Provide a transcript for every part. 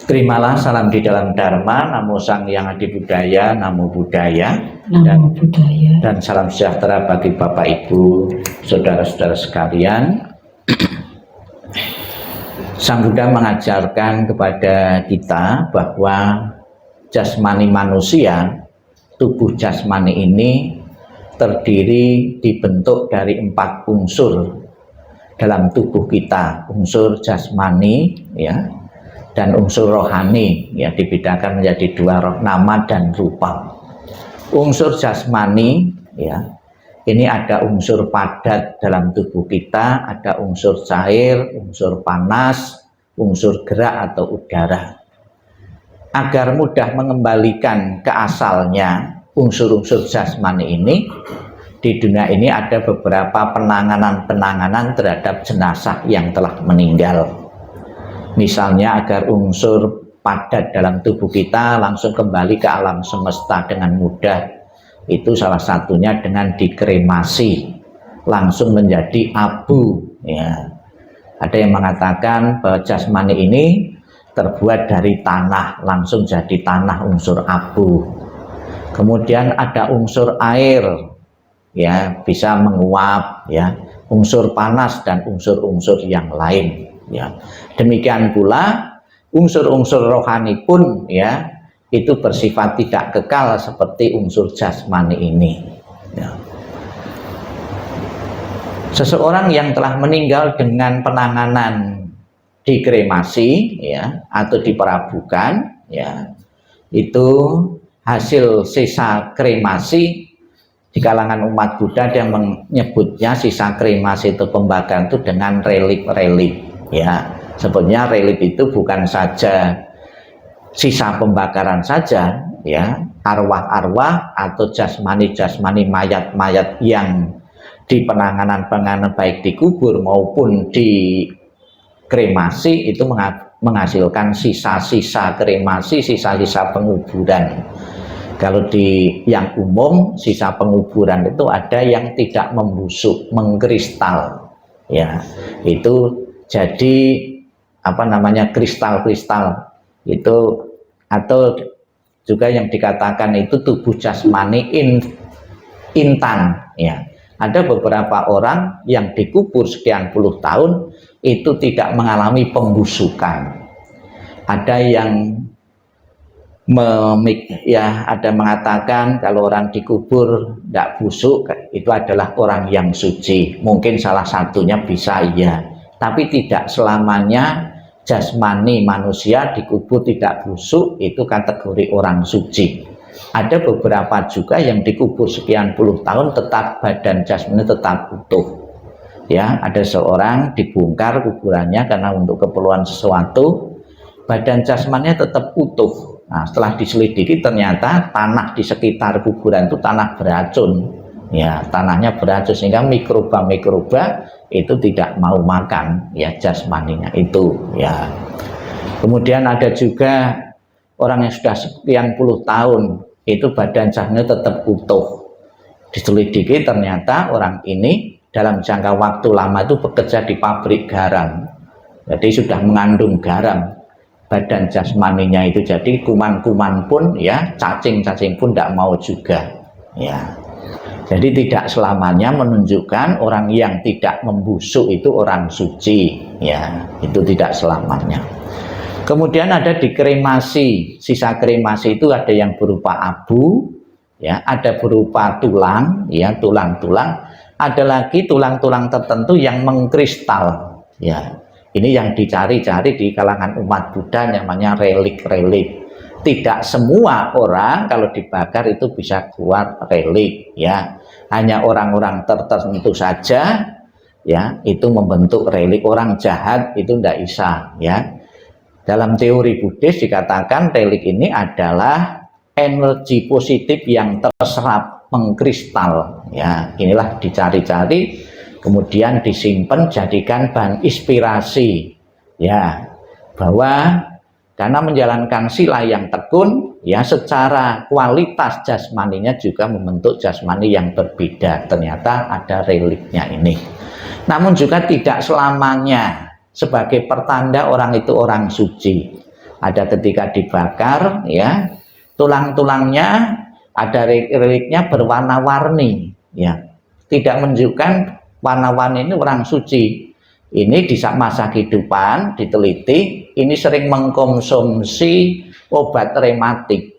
Terimalah salam di dalam Dharma, Namo Sang Hyang Adi Budaya, Namo Buddhaya, Namo Buddhaya, dan salam sejahtera bagi Bapak Ibu, saudara-saudara sekalian. Sang Buddha mengajarkan kepada kita bahwa jasmani manusia, tubuh jasmani ini terdiri dibentuk dari 4 unsur dalam tubuh kita, unsur jasmani ya, dan unsur rohani ya, dibedakan menjadi 2, roh, nama dan rupa. Unsur jasmani ya, ini ada unsur padat dalam tubuh kita, ada unsur cair, unsur panas, unsur gerak atau udara. Agar mudah mengembalikan ke asalnya unsur-unsur jasmani ini, di dunia ini ada beberapa penanganan terhadap jenazah yang telah meninggal. Misalnya agar unsur padat dalam tubuh kita langsung kembali ke alam semesta dengan mudah, itu salah satunya dengan dikremasi, langsung menjadi abu ya. Ada yang mengatakan bahwa jasmani ini terbuat dari tanah, langsung jadi tanah, unsur abu. Kemudian ada unsur air ya, bisa menguap ya, unsur panas dan unsur-unsur yang lain ya. Demikian pula unsur-unsur rohani pun ya, itu bersifat tidak kekal seperti unsur jasmani ini ya. Seseorang yang telah meninggal dengan penanganan dikremasi ya, atau diperabukan ya, itu hasil sisa kremasi. Di kalangan umat Buddha yang menyebutnya sisa kremasi itu pembakaran itu dengan relik-relik ya. Sebenarnya relik itu bukan saja sisa pembakaran saja ya, arwah-arwah atau jasmani-jasmani mayat-mayat yang di penanganan baik dikubur maupun di kremasi itu menghasilkan sisa-sisa kremasi, sisa-sisa penguburan. Kalau di yang umum sisa penguburan itu ada yang tidak membusuk, mengkristal ya, itu jadi apa namanya, kristal-kristal itu, atau juga yang dikatakan itu tubuh jasmani intan ya. Ada beberapa orang yang dikubur sekian puluh tahun itu tidak mengalami pembusukan. Ada yang ada mengatakan kalau orang dikubur tidak busuk itu adalah orang yang suci. Mungkin salah satunya bisa iya, tapi tidak selamanya jasmani manusia dikubur tidak busuk itu kategori orang suci. Ada beberapa juga yang dikubur sekian puluh tahun tetap badan jasmani tetap utuh ya. Ada seorang dibongkar kuburannya karena untuk keperluan sesuatu, badan jasmaninya tetap utuh. Nah, setelah diselidiki ternyata tanah di sekitar kuburan itu tanah beracun ya, tanahnya beracun sehingga mikroba-mikroba itu tidak mau makan ya jasmaninya itu ya. Kemudian ada juga orang yang sudah sekian puluh tahun itu badan jasmaninya tetap utuh. Diselidiki ternyata orang ini dalam jangka waktu lama itu bekerja di pabrik garam, jadi sudah mengandung garam badan jasmaninya itu. Jadi kuman-kuman pun ya, cacing-cacing pun tidak mau juga ya. Jadi tidak selamanya menunjukkan orang yang tidak membusuk itu orang suci ya, itu tidak selamanya. Kemudian ada dikremasi, sisa kremasi itu ada yang berupa abu ya, ada berupa tulang ya, tulang-tulang, ada lagi tulang-tulang tertentu yang mengkristal ya. Ini yang dicari-cari di kalangan umat Buddha, namanya relik-relik. Tidak semua orang kalau dibakar itu bisa keluar relik ya. Hanya orang-orang tertentu saja ya, itu membentuk relik. Orang jahat itu tidak bisa ya. Dalam teori Buddhis dikatakan relik ini adalah energi positif yang terserap, mengkristal ya. Inilah dicari-cari, kemudian disimpan, jadikan bahan inspirasi ya, bahwa karena menjalankan sila yang tekun ya, secara kualitas jasmaninya juga membentuk jasmani yang berbeda. Ternyata ada reliknya ini. Namun juga tidak selamanya sebagai pertanda orang itu orang suci. Ada ketika dibakar, ya, tulang-tulangnya ada reliknya berwarna-warni, ya, tidak menunjukkan warna-warni ini orang suci. Ini di masa kehidupan diteliti, ini sering mengkonsumsi obat rematik.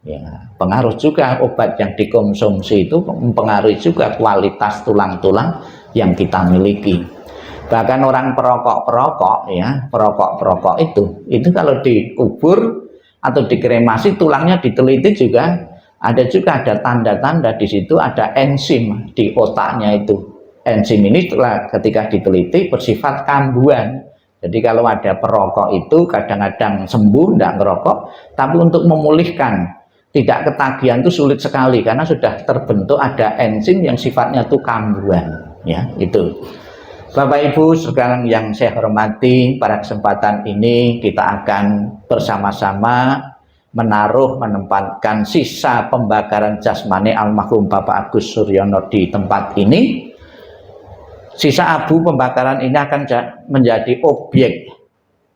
Ya, pengaruh juga obat yang dikonsumsi itu mempengaruhi juga kualitas tulang-tulang yang kita miliki. Bahkan orang perokok-perokok, ya, perokok-perokok itu kalau dikubur atau dikremasi, tulangnya diteliti juga ada tanda-tanda di situ, ada enzim di otaknya itu. Enzim ini ketika diteliti bersifat kambuhan. Jadi kalau ada perokok itu kadang-kadang sembuh, tidak ngerokok, tapi untuk memulihkan tidak ketagihan itu sulit sekali karena sudah terbentuk ada enzim yang sifatnya itu kambuhan, ya, itu. Bapak Ibu sekarang yang saya hormati, pada kesempatan ini kita akan bersama-sama menempatkan sisa pembakaran jasmani almarhum Bapak Agus Suryono di tempat ini. Sisa abu pembakaran ini akan menjadi objek,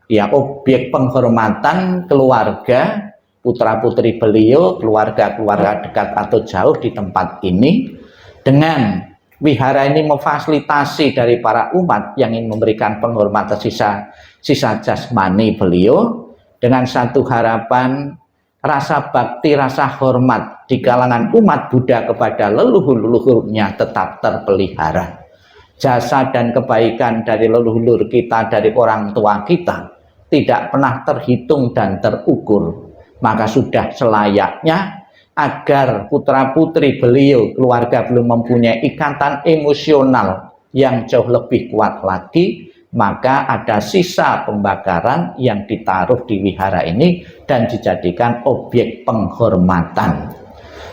ya, objek penghormatan keluarga, putra-putri beliau, keluarga-keluarga dekat atau jauh di tempat ini. Dengan wihara ini memfasilitasi dari para umat yang ingin memberikan penghormatan sisa jasmani beliau, dengan satu harapan rasa bakti, rasa hormat di kalangan umat Buddha kepada leluhur-leluhurnya tetap terpelihara. Jasa dan kebaikan dari leluhur kita, dari orang tua kita, tidak pernah terhitung dan terukur. Maka sudah selayaknya agar putra-putri beliau, keluarga belum mempunyai ikatan emosional yang jauh lebih kuat lagi, maka ada sisa pembakaran yang ditaruh di wihara ini dan dijadikan objek penghormatan.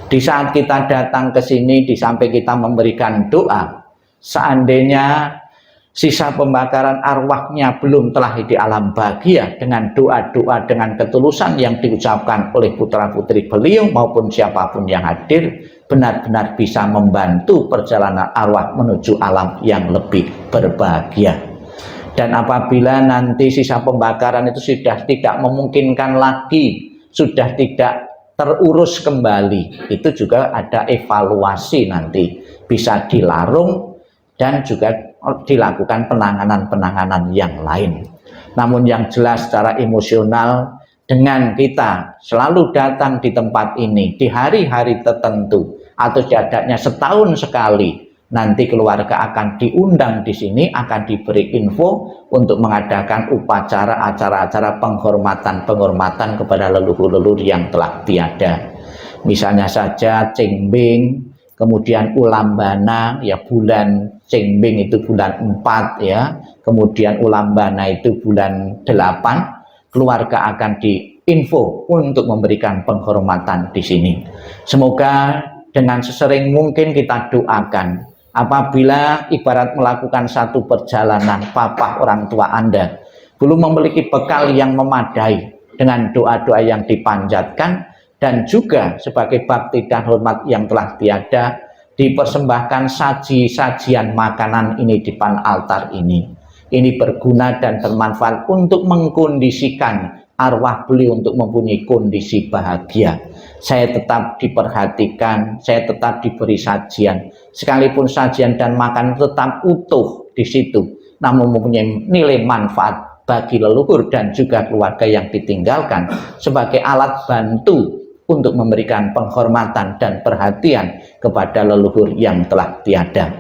Di saat kita datang ke sini, di samping kita memberikan doa, seandainya sisa pembakaran arwahnya belum telah di alam bahagia, dengan doa-doa dengan ketulusan yang diucapkan oleh putra-putri beliau maupun siapapun yang hadir, benar-benar bisa membantu perjalanan arwah menuju alam yang lebih berbahagia. Dan apabila nanti sisa pembakaran itu sudah tidak memungkinkan lagi, sudah tidak terurus kembali, itu juga ada evaluasi nanti, bisa dilarung dan juga dilakukan penanganan-penanganan yang lain. Namun yang jelas secara emosional, dengan kita selalu datang di tempat ini di hari-hari tertentu atau setidaknya setahun sekali, nanti keluarga akan diundang di sini, akan diberi info untuk mengadakan upacara, acara-acara penghormatan kepada leluhur-leluhur yang telah tiada. Misalnya saja Cengbing, kemudian Ulambana, ya, bulan Cengbing itu bulan 4, ya, kemudian Ulambana itu bulan 8, keluarga akan diinfo untuk memberikan penghormatan di sini. Semoga dengan sesering mungkin kita doakan, apabila ibarat melakukan satu perjalanan, papa orang tua Anda belum memiliki bekal yang memadai, dengan doa-doa yang dipanjatkan dan juga sebagai bakti dan hormat yang telah tiada, dipersembahkan saji-sajian makanan ini di depan altar ini. Ini berguna dan bermanfaat untuk mengkondisikan arwah beliau untuk mempunyai kondisi bahagia. Saya tetap diperhatikan, saya tetap diberi sajian, sekalipun sajian dan makan tetap utuh di situ, namun mempunyai nilai manfaat bagi leluhur dan juga keluarga yang ditinggalkan, sebagai alat bantu untuk memberikan penghormatan dan perhatian kepada leluhur yang telah tiada.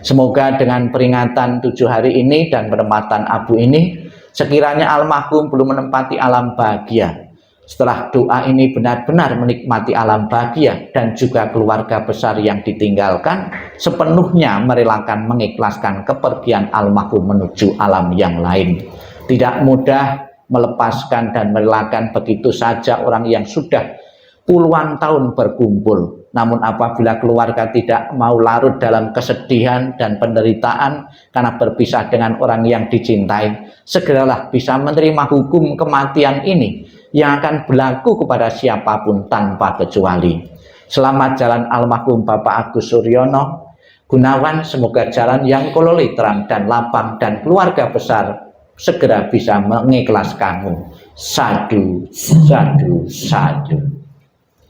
Semoga dengan peringatan 7 hari ini dan penempatan abu ini, sekiranya almarhum belum menempati alam bahagia, setelah doa ini benar-benar menikmati alam bahagia dan juga keluarga besar yang ditinggalkan, sepenuhnya merelakan, mengikhlaskan kepergian almarhum menuju alam yang lain. Tidak mudah melepaskan dan merelakan begitu saja orang yang sudah puluhan tahun berkumpul. Namun apabila keluarga tidak mau larut dalam kesedihan dan penderitaan karena berpisah dengan orang yang dicintai, segeralah bisa menerima hukum kematian ini yang akan berlaku kepada siapapun tanpa kecuali. Selamat jalan almarhum Bapak Agus Suryono Gunawan, semoga jalan yang kololi terang dan lapang dan keluarga besar segera bisa mengikhlaskanmu. Sadu, sadu, sadu.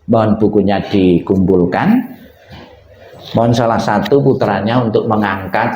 Mohon bukunya dikumpulkan. Mohon salah satu putranya untuk mengangkat